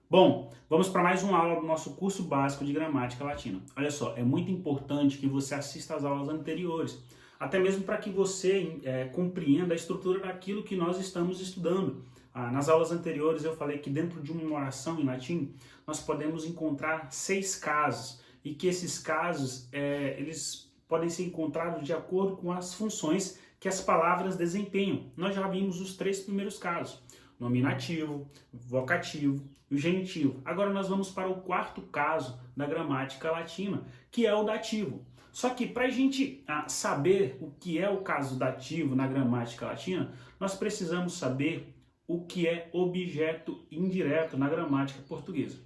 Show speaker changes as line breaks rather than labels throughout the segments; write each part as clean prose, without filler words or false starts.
Bom, vamos para mais uma aula do nosso curso básico de gramática latina. Olha só, é muito importante que você assista às aulas anteriores, até mesmo para que você compreenda a estrutura daquilo que nós estamos estudando. Nas aulas anteriores eu falei que dentro de uma oração em latim nós podemos encontrar 6 casos e que esses casos eles podem ser encontrados de acordo com as funções que as palavras desempenham. Nós já vimos os 3 primeiros casos: nominativo, vocativo e o genitivo. Agora nós vamos para o quarto caso da gramática latina, que é o dativo. Só que para a gente saber o que é o caso dativo na gramática latina, nós precisamos saber o que é objeto indireto na gramática portuguesa.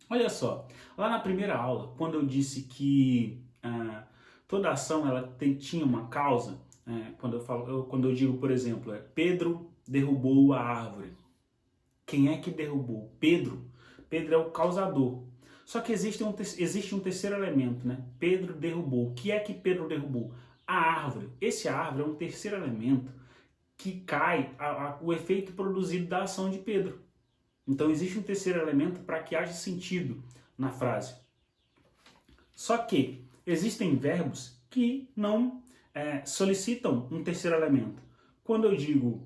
Olha só, lá na primeira aula, quando eu disse que toda ação tinha uma causa, quando eu digo, por exemplo, Pedro derrubou a árvore. Quem é que derrubou? Pedro. Pedro é o causador. Só que existe um terceiro elemento, né? Pedro derrubou. O que é que Pedro derrubou? A árvore. Esse árvore é um terceiro elemento que cai o efeito produzido da ação de Pedro. Então existe um terceiro elemento para que haja sentido na frase. Só que existem verbos que não solicitam um terceiro elemento. Quando eu digo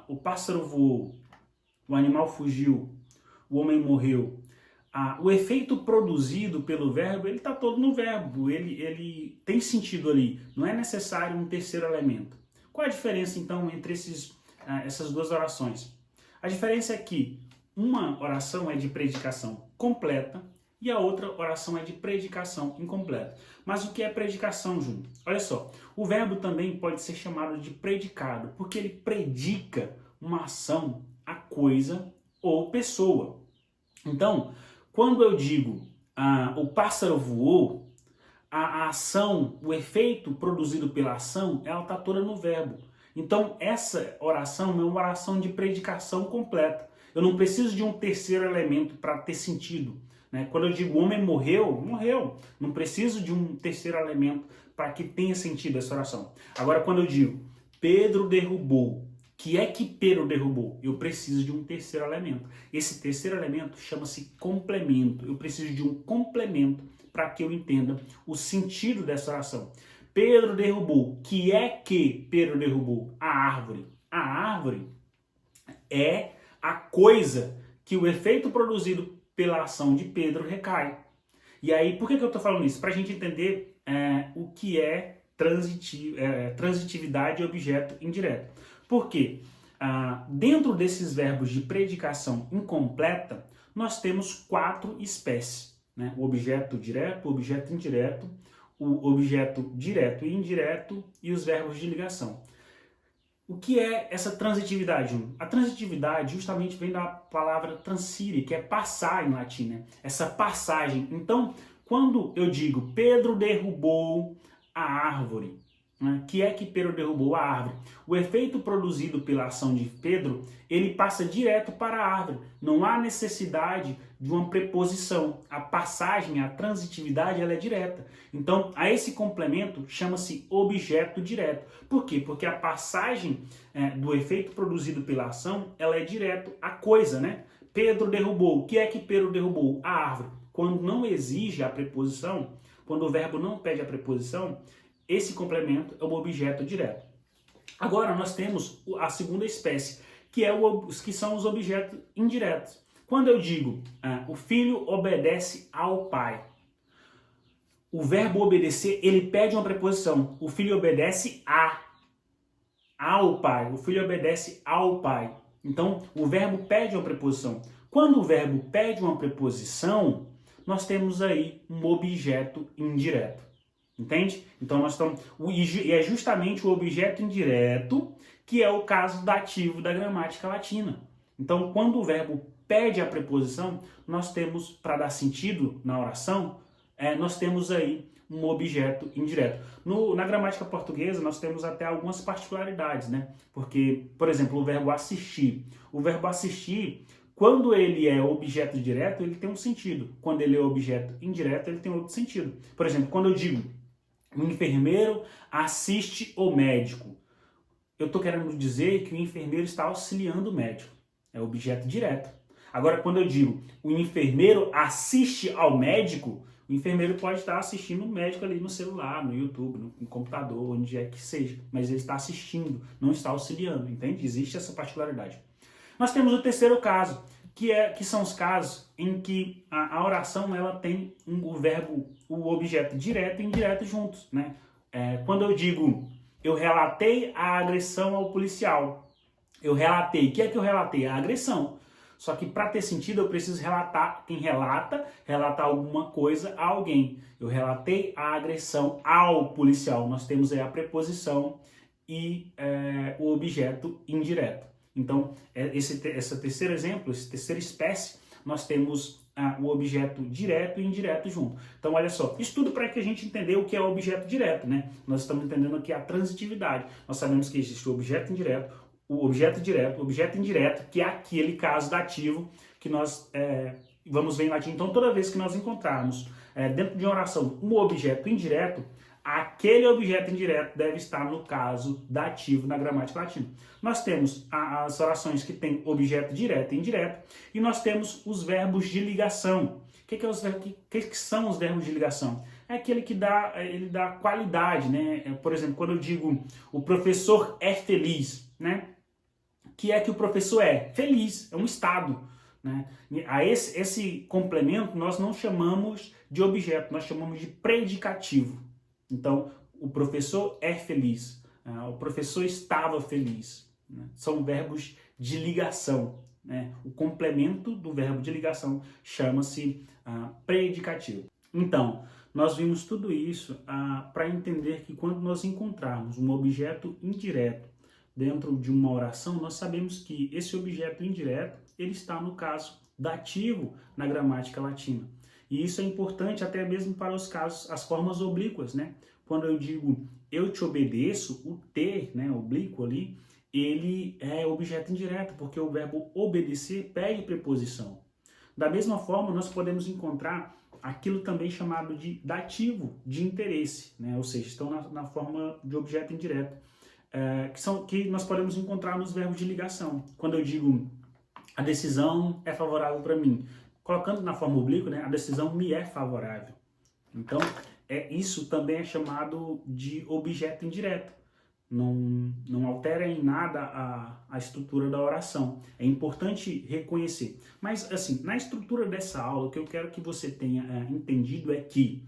o pássaro voou, o animal fugiu, o homem morreu, o efeito produzido pelo verbo, ele está todo no verbo, ele tem sentido ali, não é necessário um terceiro elemento. Qual a diferença então entre essas duas orações? A diferença é que uma oração é de predicação completa e a outra oração é de predicação incompleta. Mas o que é predicação, Júnior? Olha só, o verbo também pode ser chamado de predicado, porque ele predica uma ação, a coisa ou pessoa. Então, quando eu digo o pássaro voou, a ação, o efeito produzido pela ação, ela está toda no verbo. Então, essa oração é uma oração de predicação completa. Eu não preciso de um terceiro elemento para ter sentido, né? Quando eu digo o homem morreu, morreu. Não preciso de um terceiro elemento para que tenha sentido essa oração. Agora, quando eu digo Pedro derrubou, que é que Pedro derrubou? Eu preciso de um terceiro elemento. Esse terceiro elemento chama-se complemento. Eu preciso de um complemento para que eu entenda o sentido dessa oração. Pedro derrubou. Que é que Pedro derrubou? A árvore. A árvore é a coisa que o efeito produzido pela ação de Pedro recai. E aí, por que eu estou falando isso? Para a gente entender o que é transitividade e objeto indireto. Por quê? Dentro desses verbos de predicação incompleta, nós temos 4 espécies, né? O objeto direto, o objeto indireto, o objeto direto e indireto e os verbos de ligação. O que é essa transitividade? A transitividade justamente vem da palavra transire, que é passar em latim, né? Essa passagem. Então, quando eu digo Pedro derrubou a árvore, né? Que é que Pedro derrubou a árvore? O efeito produzido pela ação de Pedro, ele passa direto para a árvore. Não há necessidade de uma preposição. A passagem, a transitividade, ela é direta. Então, a esse complemento chama-se objeto direto. Por quê? Porque a passagem do efeito produzido pela ação, ela é direto à coisa, né? Pedro derrubou. O que é que Pedro derrubou? A árvore. Quando não exige a preposição, quando o verbo não pede a preposição, esse complemento é o objeto direto. Agora nós temos a segunda espécie, que são os objetos indiretos. Quando eu digo o filho obedece ao pai, o verbo obedecer, ele pede uma preposição. O filho obedece ao pai. O filho obedece ao pai. Então, o verbo pede uma preposição. Quando o verbo pede uma preposição, nós temos aí um objeto indireto. Entende? Então nós estamos. E é justamente o objeto indireto que é o caso dativo da gramática latina. Então, quando o verbo pede a preposição, nós temos, para dar sentido na oração, nós temos aí um objeto indireto. Na gramática portuguesa, nós temos até algumas particularidades, né? Porque, por exemplo, o verbo assistir. O verbo assistir, quando ele é objeto direto, ele tem um sentido. Quando ele é objeto indireto, ele tem outro sentido. Por exemplo, quando eu digo o enfermeiro assiste o médico, eu estou querendo dizer que o enfermeiro está auxiliando o médico. É objeto direto. Agora, quando eu digo o enfermeiro assiste ao médico, o enfermeiro pode estar assistindo o médico ali no celular, no YouTube, no computador, onde é que seja, mas ele está assistindo, não está auxiliando, entende? Existe essa particularidade. Nós temos o terceiro caso, que são os casos em que a oração ela tem o verbo, o objeto direto e indireto juntos, né? Quando eu digo, eu relatei a agressão ao policial, eu relatei, o que é que eu relatei? A agressão. Só que para ter sentido eu preciso relatar, quem relatar alguma coisa a alguém. Eu relatei a agressão ao policial. Nós temos aí a preposição e o objeto indireto. Então, esse terceiro exemplo, essa terceira espécie, nós temos o objeto direto e indireto junto. Então, olha só, isso tudo para que a gente entenda o que é o objeto direto, né? Nós estamos entendendo aqui a transitividade. Nós sabemos que existe o objeto indireto, o objeto direto, o objeto indireto, que é aquele caso dativo que nós vamos ver em latim. Então, toda vez que nós encontrarmos dentro de uma oração um objeto indireto, aquele objeto indireto deve estar no caso dativo na gramática latina. Nós temos as orações que têm objeto direto e indireto, e nós temos os verbos de ligação. O que são os verbos de ligação? É aquele que ele dá qualidade, né? Por exemplo, quando eu digo o professor é feliz, né? Que é que o professor é? Feliz, é um estado. Né? A esse complemento nós não chamamos de objeto, nós chamamos de predicativo. Então, o professor é feliz, o professor estava feliz. Né? São verbos de ligação. Né? O complemento do verbo de ligação chama-se predicativo. Então, nós vimos tudo isso para entender que quando nós encontrarmos um objeto indireto dentro de uma oração, nós sabemos que esse objeto indireto ele está no caso dativo na gramática latina. E isso é importante até mesmo para os casos, as formas oblíquas, né? Quando eu digo eu te obedeço, o ter, né, oblíquo ali, ele é objeto indireto, porque o verbo obedecer pede preposição. Da mesma forma, nós podemos encontrar aquilo também chamado de dativo de interesse, né? Ou seja, estão na forma de objeto indireto. Que nós podemos encontrar nos verbos de ligação. Quando eu digo a decisão é favorável para mim, colocando na forma oblíqua, né, a decisão me é favorável. Então, isso também é chamado de objeto indireto. Não altera em nada a estrutura da oração. É importante reconhecer. Mas, assim, na estrutura dessa aula, o que eu quero que você tenha entendido é que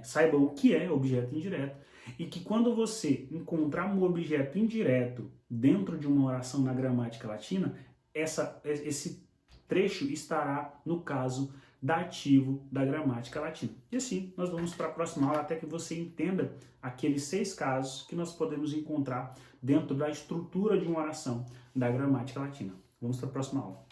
saiba o que é objeto indireto, e que quando você encontrar um objeto indireto dentro de uma oração na gramática latina, esse trecho estará no caso dativo da gramática latina. E assim, nós vamos para a próxima aula até que você entenda aqueles 6 casos que nós podemos encontrar dentro da estrutura de uma oração da gramática latina. Vamos para a próxima aula.